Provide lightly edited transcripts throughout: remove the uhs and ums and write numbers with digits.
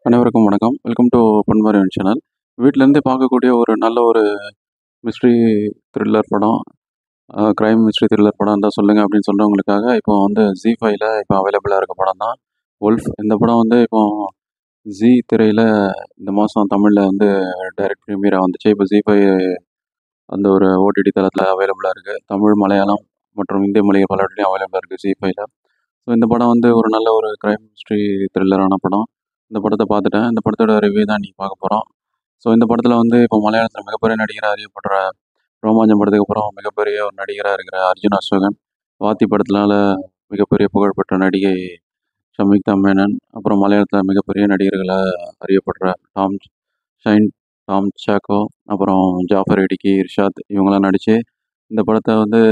அனைவருக்கும் வணக்கம். Welcome to Ponmariyan channel. வீட்லேருந்தே பார்க்கக்கூடிய ஒரு நல்ல ஒரு மிஸ்ட்ரி த்ரில்லர் படம், கிரைம் மிஸ்ட்ரி த்ரில்லர் படம் இருந்தால் சொல்லுங்கள் அப்படின்னு சொல்கிறவங்களுக்காக இப்போ வந்து ஜீ5ல இப்போ அவைலபிளாக இருக்க படம் தான் வுல்ஃப். இந்த படம் வந்து இப்போ ஜீ திரையில் இந்த மாதம் தமிழில் வந்து டைரக்ட் ப்ரீமியராக வந்துச்சு. இப்போ ஜீ5 அந்த ஒரு ஓடிடி தளத்தில் அவைலபிளாக இருக்குது. தமிழ், மலையாளம் மற்றும் இந்திய மொழிகள் பல இடத்துலையும் அவைலபிளாக இருக்குது ஜீ5ல. ஸோ இந்த படம் வந்து ஒரு நல்ல ஒரு கிரைம் மிஸ்ட்ரி த்ரில்லரான படம். இந்த படத்தை பார்த்துட்டேன். இந்த படத்தோட ரிவ்யூ தான் இன்றைக்கி பார்க்க போகிறோம். ஸோ இந்த படத்தில் வந்து இப்போ மலையாளத்தில் மிகப்பெரிய நடிகராக அறியப்படுற ரோமாஞ்சம் படத்துக்கு அப்புறம் மிகப்பெரிய ஒரு நடிகராக இருக்கிற அர்ஜுன் அசோகன், வாத்தி படத்தினால மிகப்பெரிய புகழ்பெற்ற நடிகை ஷமிக்தா மேனன், அப்புறம் மலையாளத்தில் மிகப்பெரிய நடிகர்களாக அறியப்படுற டாம் ஷைன், டாம் சாக்கோ, அப்புறம் ஜாஃபர் இடிக்கி, இர்ஷாத் இவங்கெல்லாம் நடித்து இந்த படத்தை வந்து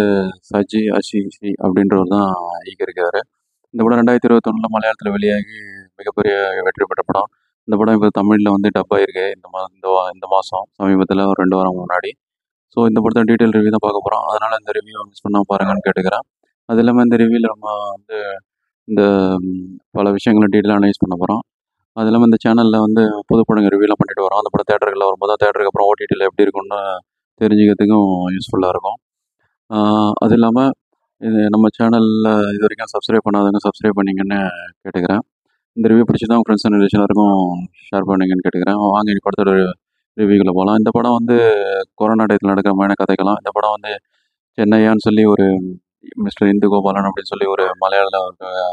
சஜி அஷிஷி அப்படின்றவர் தான் இயக்கியிருக்காரு. இந்த படம் 2021 மலையாளத்தில் வெளியாகி மிகப்பெரிய வெற்றி பெற்ற படம். இந்த படம் இப்போ தமிழில் வந்து டப் ஆகிருக்கு இந்த மாதம் சமீபத்தில் ஒரு 2 வாரம் முன்னாடி. ஸோ இந்த படத்தை டீட்டெயில் ரிவ்யூ தான் பார்க்க போகிறோம். அதனால் இந்த ரிவ்யூ மிஸ் பண்ணாமல் பாருங்கன்னு கேட்டுக்கிறேன். அது இல்லாமல் இந்த ரிவ்யூவில் நம்ம வந்து இந்த பல விஷயங்களை டீட்டெயிலாக அனலைஸ் பண்ண போகிறோம். அது இல்லாமல் இந்த சேனலில் வந்து புது படங்கள் ரிவ்யூலாம் பண்ணிட்டு வரோம். அந்த படம் தேட்டர்களில் வரும்போது தேட்டருக்கு அப்புறம் ஓடிடியில் எப்படி இருக்குன்னு தெரிஞ்சுக்கிறதுக்கும் யூஸ்ஃபுல்லாக இருக்கும். அது இல்லாமல் இது நம்ம சேனலில் இது வரைக்கும் சப்ஸ்கிரைப் பண்ணாதவங்க சப்ஸ்கிரைப் பண்ணிங்கன்னு கேட்டுக்கிறேன். இந்த ரிவ்யூ பிடிச்சதான் உங்கள் ஃப்ரெண்ட்ஸ் அண்ட் ரிலேஷன் எல்லாருக்கும் ஷேர் பண்ணிங்கன்னு கேட்டுக்கிறேன். வாங்க இனி படத்தோட ரிவ்யூக்குள்ளே போகலாம். இந்த படம் வந்து கொரோனா டயத்தில் நடக்கிற மாதிரி கதைக்கலாம். இந்த படம் வந்து சென்னையான்னு சொல்லி ஒரு மிஸ்டர் இந்து கோபாலன் அப்படின்னு சொல்லி ஒரு மலையாள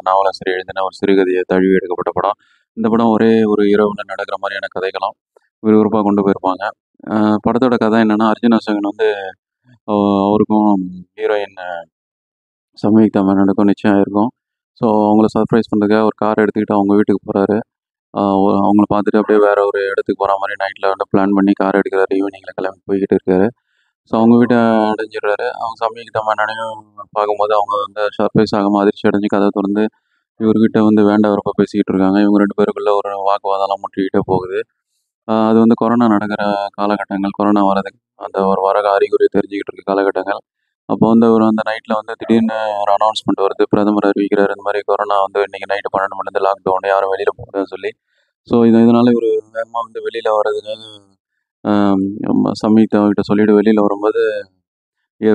நாவலாசிரியர் எழுதின ஒரு சிறுகதையை தழுவி எடுக்கப்பட்ட படம். இந்த படம் ஒரே ஒரு இரவில் நடக்கிற மாதிரியான கதைகளும் விறுவிறுப்பாக கொண்டு போயிருப்பாங்க. படத்தோட கதை என்னென்னா, அர்ஜுன் அசோகன் வந்து அவருக்கும் ஹீரோயின் சம்யுக்தா மேனனுக்கும் நிச்சயம் ஆயிருக்கும். ஸோ அவங்கள சர்ப்ரைஸ் பண்ணுறதுக்காக ஒரு கார் எடுத்துக்கிட்டு அவங்க வீட்டுக்கு போகிறாரு. அவங்கள பார்த்துட்டு அப்படியே வேறு ஒரு இடத்துக்கு போகிற மாதிரி நைட்டில் வந்து பிளான் பண்ணி கார் எடுக்கிறாரு. ஈவினிங்கில் கிளம்பி போய்கிட்டு இருக்காரு. ஸோ அவங்க வீட்டை அடைஞ்சிடுறாரு. அவங்க சம்யுக்தா மேனனையும் பார்க்கும்போது அவங்க வந்து சர்ப்ரைஸ் ஆகாமல் அதிர்ச்சி அடைஞ்சு கதை திறந்து இவர்கிட்ட வந்து வேண்டாம் பேசிக்கிட்டு இருக்காங்க. இவங்க 2 பேருக்குள்ள ஒரு வாக்குவாதம்லாம் முட்டிக்கிட்டே போகுது. அது வந்து கொரோனா நடக்கிற காலகட்டங்கள், கொரோனா வரதுக்கு அந்த ஒரு வர அறிகுறி தெரிஞ்சுக்கிட்டு இருக்க காலகட்டங்கள். அப்போ வந்து அந்த நைட்டில் வந்து திடீர்னு ஒரு அனௌன்ஸ்மெண்ட் வருது. பிரதமர் அறிவிக்கிறார், இந்த மாதிரி கொரோனா வந்து இன்றைக்கி நைட்டு 12 மணிலேருந்து லாக்டவுன், யாரும் வெளியில் போகக்கூடாதுன்னு சொல்லி. ஸோ இதனால் இவர் வேகமாக வந்து வெளியில் வர்றதுக்காக சம்யுக்தா கிட்ட சொல்லிட்டு வெளியில் வரும்போது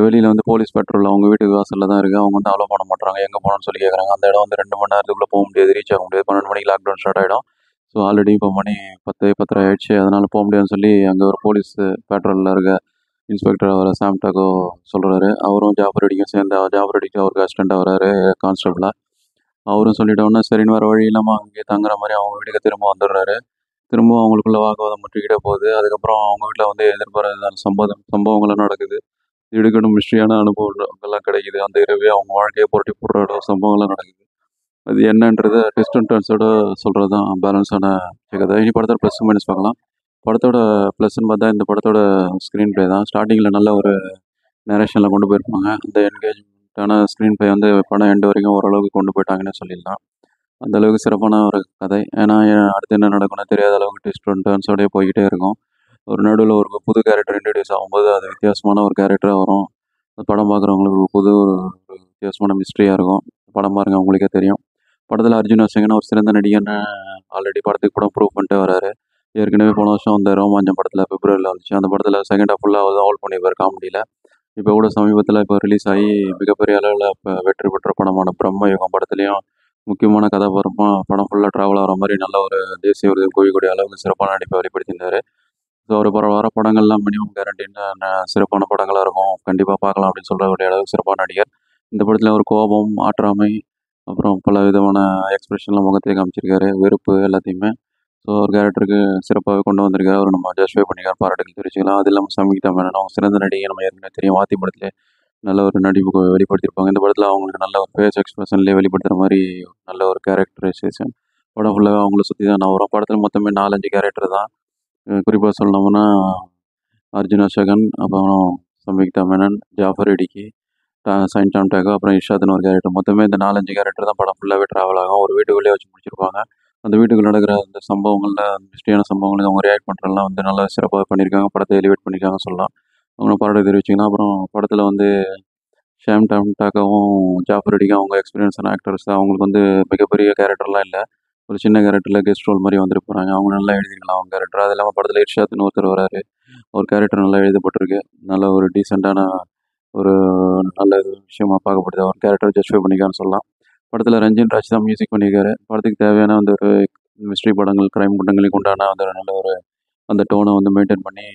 வெளியில் வந்து போலீஸ் பெட்ரோல் அவங்க வீட்டுக்கு வாசலில் தான் இருக்குது. அவங்க வந்து அலோ பண்ண மாட்றாங்க. எங்கே போகணும்னு சொல்லி கேட்குறாங்க. அந்த இடம் வந்து 2 மணி நேரத்துக்குள்ளே போக முடியாது, ரீச் ஆக முடியாது. 12 மணிக்கு லாக்டவுன் ஸ்டார்ட் ஆகிடும். ஸோ ஆல்ரெடி இப்போ மணி 10, 10:30 ஆயிடுச்சு. அதனால் போக முடியாதுன்னு சொல்லி அங்கே ஒரு போலீஸ் பெட்ரோலில் இருக்க இன்ஸ்பெக்டர் அவர் சாம் டாக்கோ சொல்கிறாரு. அவரும் ஜாஃபர் இடிக்கும் சேர்ந்து ஜாஃபர் இடிக்கு அவருக்கு அசிஸ்டண்ட்டாக வராரு கான்ஸ்டபிளாக. அவரும் சொல்லிட்டோன்னா சரின்னு வேறு வழி இல்லாமல் அங்கேயே தங்குற மாதிரி அவங்க வீட்டுக்கு திரும்ப வந்துடுறாரு. திரும்பவும் அவங்களுக்குள்ள வாக்குவாதம் முற்றிக்கிட்டே போகுது. அதுக்கப்புறம் அவங்க வீட்டில் வந்து எதிர்பாராத சம்பவங்களும் நடக்குது. திடுக்கிடும் மிஸ்ட்ரியான அனுபவங்கள்லாம் கிடைக்குது. அந்த இரவே அவங்க வாழ்க்கையை புரட்டி போடுற சம்பவங்கள்லாம் நடக்குது. அது என்னன்றத ட்விஸ்ட் அண்ட் டர்ன்ஸோட சொல்கிறது தான் பேலன்ஸான கதை. இனி படத்தோட ப்ளஸ் மைனஸ் பார்க்கலாம். படத்தோட ப்ளஸ்ன்னு பார்த்தா இந்த படத்தோட ஸ்க்ரீன் ப்ளே தான். ஸ்டார்டிங்கில் நல்ல ஒரு நரேஷனில் கொண்டு போயிருப்பாங்க. அந்த என்கேஜ்மெண்ட்டான ஸ்க்ரீன் ப்ளே வந்து படம் எண்டு வரைக்கும் ஓரளவுக்கு கொண்டு போயிட்டாங்கன்னு சொல்லிடலாம். அந்தளவுக்கு சிறப்பான ஒரு கதை. ஏன்னா அடுத்து என்ன நடக்கும்னு தெரியாத அளவுக்கு ட்விஸ்ட் அண்ட் டர்ன்ஸோடயே போய்கிட்டே இருக்கும். ஒரு நடுவில் ஒரு புது கேரக்டர் இன்ட்ரடியூஸ் ஆகும்போது அது வித்தியாசமான ஒரு கேரக்டராக வரும். படம் பார்க்குறவங்களுக்கு ஒரு வித்தியாசமான மிஸ்ட்ரியாக இருக்கும். படம் பாருங்கள், உங்களுக்கே தெரியும். படத்தில் அர்ஜுன் அசோகன் ஒரு சிறந்த நடிகர்னு ஆல்ரெடி படத்துக்கு கூட ப்ரூவ் பண்ணிட்டே வராரு. ஏற்கனவே போன வருஷம் அந்த ரோமாஞ்சம் படத்தில் பிப்ரவரியில் வந்துச்சு. அந்த படத்தில் செகண்ட் ஹாஃப் ஃபுல்லாக ஹோல்ட் பண்ணியிருப்பார் காமெடியில். இப்போ கூட சமீபத்தில் இப்போ ரிலீஸ் ஆகி மிகப்பெரிய அளவில் இப்போ வெற்றி பெற்ற படமான பிரம்மயுகம் படத்துலேயும் முக்கியமான கதாபாத்திரமாக படம் ஃபுல்லாக ட்ராவல் ஆகிற மாதிரி நல்ல ஒரு தேசிய விருது குவிக்கூடிய அளவுக்கு சிறப்பான நடிப்பை வெளிப்படுத்தியிருந்தார். ஸோ ஒரு வர படங்கள்லாம் மினிமம் கேரண்டின்னு சிறப்பான படங்களாக இருக்கும், கண்டிப்பாக பார்க்கலாம் அப்படின்னு சொல்கிறக்கூடிய அளவுக்கு சிறப்பான நடிகர். இந்த படத்தில் ஒரு கோபம், ஆற்றாமை, அப்புறம் பல விதமான எக்ஸ்பிரஷன்லாம் முகத்திலே காமிச்சிருக்காரு, வெறுப்பு எல்லாத்தையுமே. ஸோ ஒரு கேரக்டருக்கு சிறப்பாகவே கொண்டு வந்திருக்காரு. அவர் நம்ம ஜஸ்டிஃபை பண்ணிக்கார், பாராட்டுகள் தெரிவிச்சுக்கலாம். அது இல்லாமல் சம்யுக்தா மேனன் அவங்க சிறந்த நடிகை, நம்ம ஏற்கனவே தெரியும். வாத்தி படத்திலே நல்ல ஒரு நடிப்பு வெளிப்படுத்தியிருப்பாங்க. இந்த படத்தில் அவங்களுக்கு நல்ல ஒரு ஃபேஸ் எக்ஸ்பிரஷன்லேயே வெளிப்படுத்துகிற மாதிரி நல்ல ஒரு கேரக்டரைசேஷன். படம் ஃபுல்லாக அவங்கள சுற்றி தான் நான் வரும். படத்தில் மொத்தமே 4-5 கேரக்டர் தான். குறிப்பாக சொல்லணும்னா அர்ஜுன் அசோகன், அப்புறம் சம்யுக்தா மேனன், ஜாஃபர் இடிக்கி, சைன் டாம் டாக்கோ, அப்புறம் இர்ஷாத்னு ஒரு கேரக்டர். மொத்தமே இந்த 4-5 கேரக்டர் தான் படம் ஃபுல்லாகவே ட்ராவல் ஆகும். ஒரு வீட்டுக்குள்ளேயே வச்சு முடிச்சிருப்பாங்க. அந்த வீட்டுக்குள்ள நடக்கிற அந்த சம்பவங்களில் மிஸ்டியான சம்பவங்களுக்கு அவங்க ரியாக்ட் பண்ணுறதுலாம் வந்து நல்லா சிறப்பாக பண்ணியிருக்காங்க. படத்தை எலிவேட் பண்ணியிருக்காங்கன்னு சொல்லலாம். அவங்கள பாராட்டு தெரிவிச்சிங்கன்னா, அப்புறம் படத்தில் வந்து ஷாம் டாக்காவும் ஜாஃபர் அடிக்கும் அவங்க எக்ஸ்பீரியன்ஸான ஆக்டர்ஸ் தான். அவங்களுக்கு வந்து மிகப்பெரிய கேரக்டர்லாம் இல்லை. ஒரு சின்ன கேரக்டரில் கெஸ்ட் ரோல் மாதிரி வந்துட்டு போகிறாங்க. அவங்க நல்லா எழுதிக்கலாம் அவங்க கேரக்டர். அது இல்லாமல் படத்தில் இர்ஷாத்னு ஒருத்தர் வராரு. ஒரு கேரக்டர் நல்லா எழுதப்பட்டிருக்கு. நல்ல ஒரு டீசெண்டான ஒரு நல்ல விஷயமா பார்க்கப்படுது. அவர் கேரக்டர் ஜஸ்டிஃபை பண்ணிக்கான்னு சொல்லலாம். படத்தில் ரஞ்சின் ராஜ் தான் மியூசிக் பண்ணியிருக்காரு. படத்துக்கு தேவையான அந்த ஒரு மிஸ்ட்ரி படங்கள், கிரைம் படங்களுக்கு உண்டான அந்த நல்ல ஒரு அந்த டோனை வந்து மெயின்டைன் பண்ணி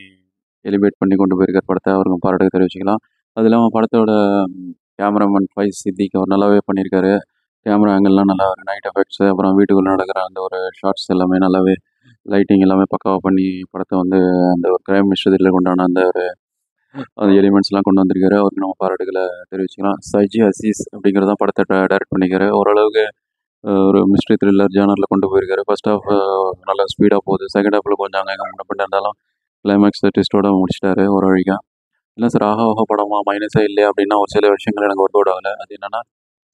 எலிவேட் பண்ணி கொண்டு போயிருக்கார் படத்தை. அவருக்கு பாராட்டு தெரிவிச்சுக்கலாம். அது இல்லாமல் படத்தோட கேமராமேன் ஃபைஸ் சித்திக் அவர் நல்லாவே பண்ணியிருக்காரு. கேமரா ஆங்கிள்லாம் நல்லா நைட் எஃபெக்ட்ஸு, அப்புறம் வீட்டுக்குள்ளே நடக்கிற அந்த ஒரு ஷார்ட்ஸ் எல்லாமே நல்லாவே லைட்டிங் எல்லாமே பக்காவாக பண்ணி படத்தை வந்து அந்த ஒரு கிரைம் மிஸ்டரியில் உண்டான அந்த ஒரு அந்த எலிமெண்ட்ஸ்லாம் கொண்டு வந்திருக்காரு. அவருக்கு நம்ம பாராட்டுகளை தெரிவிச்சுக்கலாம். சைஜி அசீஸ் அப்படிங்கிறது தான் படத்தை டைரக்ட் பண்ணியிருக்காரு. ஓரளவுக்கு ஒரு மிஸ்ட்ரி த்ரில்லர் ஜானரில் கொண்டு போயிருக்காரு. ஃபர்ஸ்ட் ஹாஃப் நல்லா ஸ்பீடாக போகுது. செகண்ட் ஹாஃபில் கொஞ்சம் அங்கே முன்ன பின்ன இருந்தாலும் கிளைமேக்ஸ் ட்விஸ்ட்டோட முடிச்சிட்டாரு ஒரு வழியாக. இல்லை சார் ஆஹா ஓஹோ படமா மைனஸே இல்லையா அப்படின்னா ஒரு சில விஷயங்கள் எனக்கு ஒர்க் அவுட் ஆகலை. அது என்னென்னா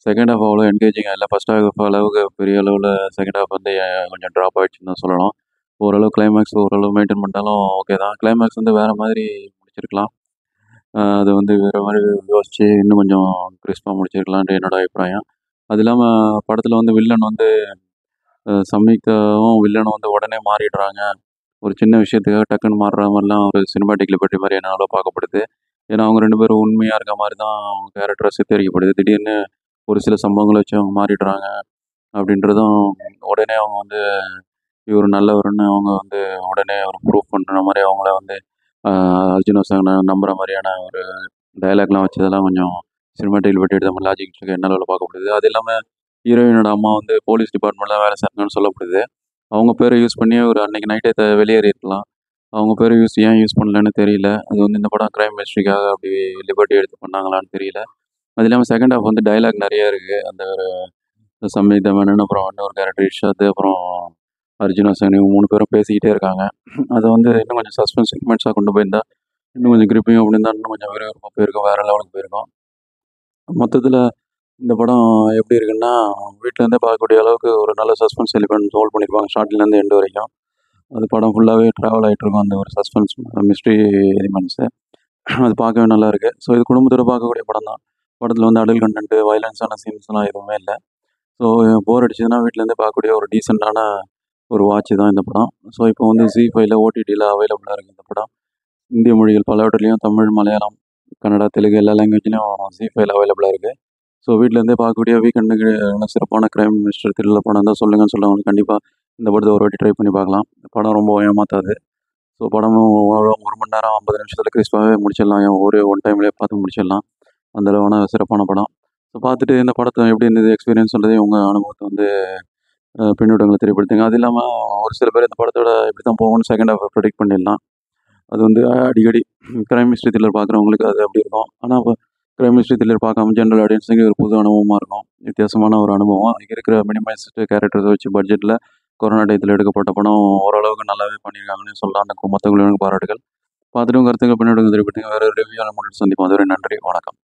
செகண்ட் ஹாஃப் அவ்வளோ என்கேஜிங்காக இல்லை. ஃபர்ஸ்ட் ஹாஃப் அளவுக்கு பெரிய அளவில் செகண்ட் ஹாஃப் வந்து கொஞ்சம் ட்ராப் ஆகிடுச்சுன்னு தான் சொல்லலாம். ஓரளவு கிளைமேக்ஸ் ஓரளவு மெயின்டைன் பண்ணிட்டாலும் ஓகே தான். கிளைமேக்ஸ் வந்து வேறு மாதிரி முடிச்சிருக்கலாம். அது வந்து வேறு மாதிரி யோசித்து இன்னும் கொஞ்சம் கிறிஸ்பாக முடிச்சிருக்கலான்ட்டு என்னோட அபிப்பிராயம். அது இல்லாமல் படத்தில் வந்து வில்லன் வந்து சம்யுக்தாவும் வில்லனும் வந்து உடனே மாறிடுறாங்க. ஒரு சின்ன விஷயத்துக்காக டக்குன்னு மாறுற மாதிரிலாம் ஒரு சினிமாட்டிக் லிபர்ட்டி மாதிரி என்னால் பார்க்கப்படுது. ஏன்னா அவங்க 2 பேரும் உண்மையாக இருக்க மாதிரி தான் அவங்க கேரக்டரை சித்தரிக்கப்படுது. திடீர்னு ஒரு சில சம்பவங்களை வச்சு அவங்க மாறிடுறாங்க அப்படின்றதும் உடனே அவங்க வந்து இவர் நல்லவருன்னு அவங்க வந்து உடனே ஒரு ப்ரூஃப் பண்ணுற மாதிரி அவங்கள வந்து அர்ஜுன் வசனை நம்புகிற மாதிரியான ஒரு டயலாக்லாம் வச்சதெல்லாம் கொஞ்சம் சினிமாட்டிக் லிபர்ட்டி எடுத்த மாதிரி லாஜிக் இருக்கு என்னால் பார்க்கப்படுது. அது இல்லாமல் ஹீரோயினோட அம்மா வந்து போலீஸ் டிபார்ட்மெண்ட்டில் வேலை செய்கிறாங்கன்னு சொல்லப்படுது. அவங்க பேரை யூஸ் பண்ணி ஒரு அன்னைக்கு நைட்டே வெளியேறியிருக்கலாம். அவங்க பேரை ஏன் யூஸ் பண்ணலன்னு தெரியல. அது வந்து இந்த படம் கிரைம் மிஸ்ட்ரிக்காக அப்படி லிபர்ட்டி எடுத்து பண்ணாங்களான்னு தெரியல. அது இல்லாமல் செகண்ட் ஹாஃப் வந்து டயலாக் நிறைய இருக்குது. அந்த ஒரு சம்யுக்தா மேனன், அப்புறம் இன்னொரு கேரக்டர் இர்ஷாத், அப்புறம் அர்ஜுன் ஹாசன் இவங்க 3 பேரும் பேசிக்கிட்டே இருக்காங்க. அதை வந்து இன்னும் கொஞ்சம் சஸ்பென்ஸ் செக்மெண்ட்ஸாக கொண்டு போயிருந்தா இன்னும் கொஞ்சம் கிரிப்பிங் அப்படி இருந்தால் இன்னும் கொஞ்சம் விறுவிறுப்பாக போயிருக்கும். வேறு லெவலுக்கு போயிருக்கும். மொத்தத்தில் இந்த படம் எப்படி இருக்குன்னா, வீட்டிலேருந்தே பார்க்கக்கூடிய அளவுக்கு ஒரு நல்ல சஸ்பென்ஸ் எலிமெண்ட் ஹோல்ட் பண்ணியிருப்பாங்க ஸ்டார்டிங்லேருந்து எண்டு வரைக்கும். அது படம் ஃபுல்லாகவே ட்ராவல் ஆகிட்டுருக்கும் அந்த ஒரு சஸ்பென்ஸ் மிஸ்ட்ரி எலிமெண்ட்ஸு. அது பார்க்கவே நல்லாயிருக்கு. ஸோ இது குடும்பத்தோட பார்க்கக்கூடிய படம் தான். படத்தில் வந்து அடல்ட் கன்டென்ட்டு, வயலன்ஸான சீன்ஸ்லாம் எதுவுமே இல்லை. ஸோ போர் அடிச்சதுன்னா வீட்டிலேருந்தே பார்க்கக்கூடிய ஒரு டீசெண்டான ஒரு வாட்ச் தான் இந்த படம். ஸோ இப்போ வந்து ZEE5ல ஓடிடியில் அவைலபிளாக இருக்குது இந்த படம். இந்திய மொழிகள் பலவற்றிலையும் தமிழ், மலையாளம், கன்னடா, தெலுங்கு எல்லா லாங்குவேஜ்லையும் ZEE5ல அவைலபிளாக இருக்குது. ஸோ வீட்டிலேருந்தே பார்க்கக்கூடிய வீக்கெண்டுக்கு சிறப்பான கிரைம் மிஸ்டர் த்ரில்லர் படம் தான் சொல்லுங்கன்னு சொல்லுவாங்க. கண்டிப்பாக இந்த படத்தை ஒரு வாட்டி ட்ரை பண்ணி பார்க்கலாம். படம் ரொம்ப ஏமாத்தாது. ஸோ படமும் 1 மணி நேரம் 50 நிமிஷத்தில் கிறிஸ்பாகவே முடிச்சிடலாம். ஒரு ஒன் டைம்லேயே பார்த்து முடிச்சிடலாம். அந்த அளவான சிறப்பான படம். ஸோ பார்த்துட்டு இந்த படத்தை எப்படி இருந்தது எக்ஸ்பீரியன்ஸ் சொல்றதை உங்கள் அனுபவத்தை வந்து பின்னூட்டங்களை தெரியப்படுத்துங்க. அது இல்லாமல் ஒரு சில பேர் இந்த படத்தோட இப்படி தான் போகும்னு செகண்ட் ஹாஃப் ப்ரெடிக்ட் பண்ணிடலாம். அது வந்து அடிக்கடி கிரைம் மிஸ்ட்ரி த்ரில்லர் பார்க்குறவங்களுக்கு அது அப்படி இருக்கும். ஆனால் இப்போ கிரைம் மிஸ்ட்ரி த்ரில்லர் பார்க்காம ஜென்ரல் ஆடியன்ஸுக்கு ஒரு புது அனுபவமாக இருக்கும். வித்தியாசமான ஒரு அனுபவம். இங்கே இருக்கிற மினிமைஸ்டு கேரக்டர்ஸை வச்சு பட்ஜெட்டில் கொரோனா டயத்தில் எடுக்கப்பட்ட படம் ஓரளவுக்கு நல்லாவே பண்ணியிருக்காங்கன்னு சொல்லலாம். அந்த மொத்த குழுவினருக்கு பாராட்டுகள். பார்த்துட்டு கருத்துக்கள் பின்னோட்டங்கள் தெரியப்படுத்துங்க. வேறு ரிவ்யூ மட்டும் சந்திப்போம். அதுவரை நன்றி, வணக்கம்.